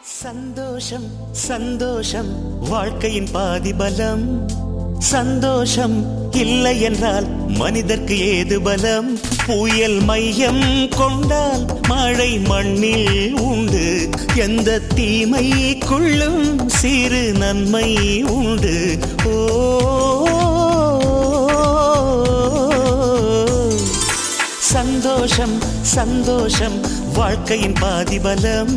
சந்தோஷம் சந்தோஷம் வாழ்க்கையின் பாதி பலம். சந்தோஷம் இல்லை என்றால் மனிதர்க்கு ஏது பலம்? புயல் மையம் கொண்டால் மழை மண்ணில் உண்டு. எந்த தீமைக்குள்ளும் சிறு நன்மை உண்டு. ஓ சந்தோஷம் சந்தோஷம் வாழ்க்கையின் பாதி பலம்.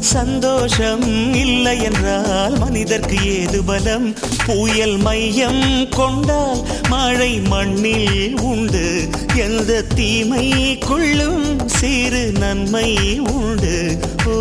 சந்தோஷம் இல்லை என்றால் மனிதர்க்கு ஏது பலம்? புயல் மையம் கொண்டால் மழை மண்ணில் உண்டு. எந்த தீமைக்குள்ளும் சிறு நன்மை உண்டு. ஓ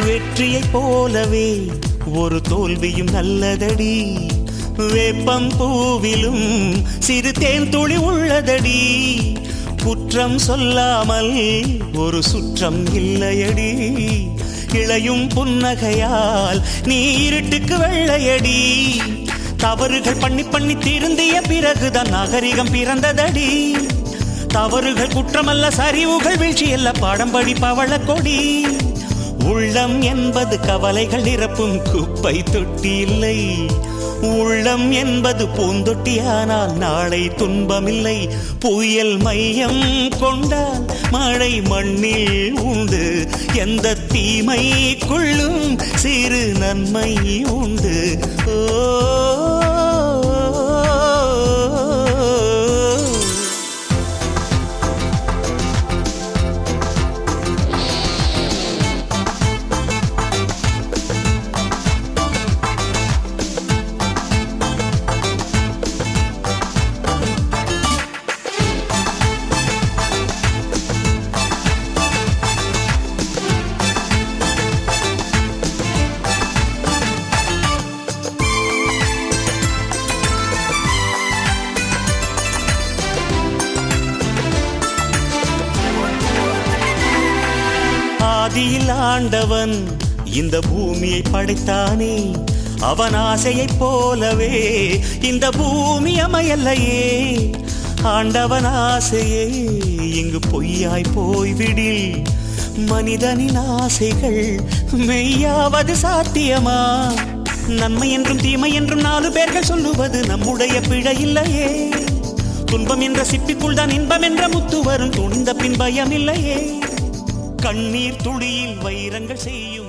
வெற்றியை போலவே ஒரு தோல்வியும் நல்லதடி. வேப்பம் பூவிலும் சிறு தேன் துளி உள்ளதடி. குற்றம் சொல்லாமல் ஒரு சுற்றம் இல்லையடி. இளையும் புன்னகையால் நீ இருட்டுக்கு வெள்ளையடி. தவறுகள் பண்ணி பண்ணி திருந்திய பிறகுதான் நாகரிகம் பிறந்ததடி. தவறுகள் குற்றமல்ல, சரிவுகள் வீழ்ச்சியல்ல, பாடம்படி பவள கொடி. உள்ளம் என்பது கவலைகள் நிரப்பும் குப்பை தொட்டி இல்லை. உள்ளம் என்பது பூந்தொட்டியானால் நாளை துன்பமில்லை. புயல் மையம் கொண்டால் மழை மண்ணில் உண்டு. எந்த தீமைக்குள்ளும் சிறு நன்மை உண்டு. ஓ ஆதியில் ஆண்டவன் இந்த பூமியை படைத்தானே. அவன் ஆசையைப் போலவே இந்த பூமி அமையல்லையே. ஆண்டவன் ஆசையே இங்கு பொய்யாய் போய்விடில். மனிதனின் ஆசைகள் மெய்யாவது சாத்தியமா? நன்மை என்றும் தீமை என்றும் 4 பேர்கள் சொல்லுவது நம்முடைய பிழை இல்லையே. துன்பம் என்ற சிப்பிக்குள் தான் இன்பம் என்ற முத்து வரும். துணிந்த பின் பயம் இல்லையே. கண்ணீர் துளியில் வைரங்கள் செய்யும்